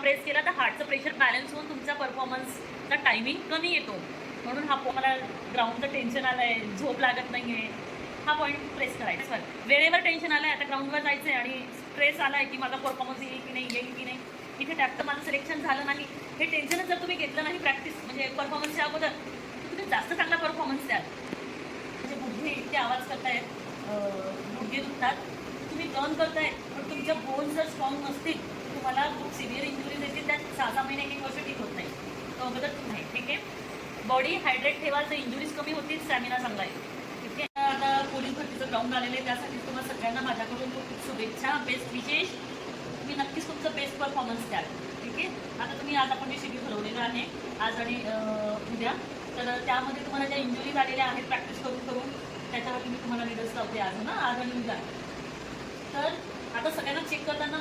Press केला तर हार्टचं pressure balance होऊन तुमचा परफॉर्मन्सचा टायमिंग कमी येतो. म्हणून मला ग्राउंडचं टेन्शन आलं आहे, झोप लागत नाही आहे, हा पॉईंट प्रेस करायचा. वेळेवर टेन्शन आलं आहे, आता ग्राउंडवर जायचं आहे आणि स्ट्रेस आला आहे की माझा परफॉर्मन्स येईल की नाही, इथे टॅक्टर माझं सिलेक्शन झालं नाही, हे टेन्शनच जर तुम्ही घेतलं नाही प्रॅक्टिस म्हणजे परफॉर्मन्सच्या अगोदर, तर तुम्ही जास्त चांगला परफॉर्मन्स द्याल. म्हणजे गुडघे इतके आवाज करतायत, गुडघे दुखतात, तुम्ही टर्न करताय पण तुमच्या बोन्स जर स्ट्रॉंग नसतील तुम्हाला खूप सिव्हिअर इंजुरीज येतील, त्यात 6 महिने 1 वर्ष ठीक होत नाही. तो अगोदर नाही. ठीक आहे, बॉडी हायड्रेट ठेवाल तर इंजुरीज कमी होतील, स्टॅमिना चांगला आहे. ठीक आहे, आता पोलीस भरतीचं ग्राउंड आलेलं आहे, त्यासाठी तुम्हाला सगळ्यांना माझ्याकडून खूप खूप शुभेच्छा. बेस्ट विशेष, तुम्ही नक्कीच तुमचं बेस्ट परफॉर्मन्स द्याल. ठीक आहे, आता तुम्ही आज आपण जे शेड्यूल ठरवलेलं आहे आज आणि उद्या, तर त्यामध्ये तुम्हाला ज्या इंजुरीज आलेल्या आहेत प्रॅक्टिस करून करून त्याच्यावरती मी तुम्हाला निडल्स लावते आज ना, आज आणि उद्या. तर आता सगळ्यांना चेक करताना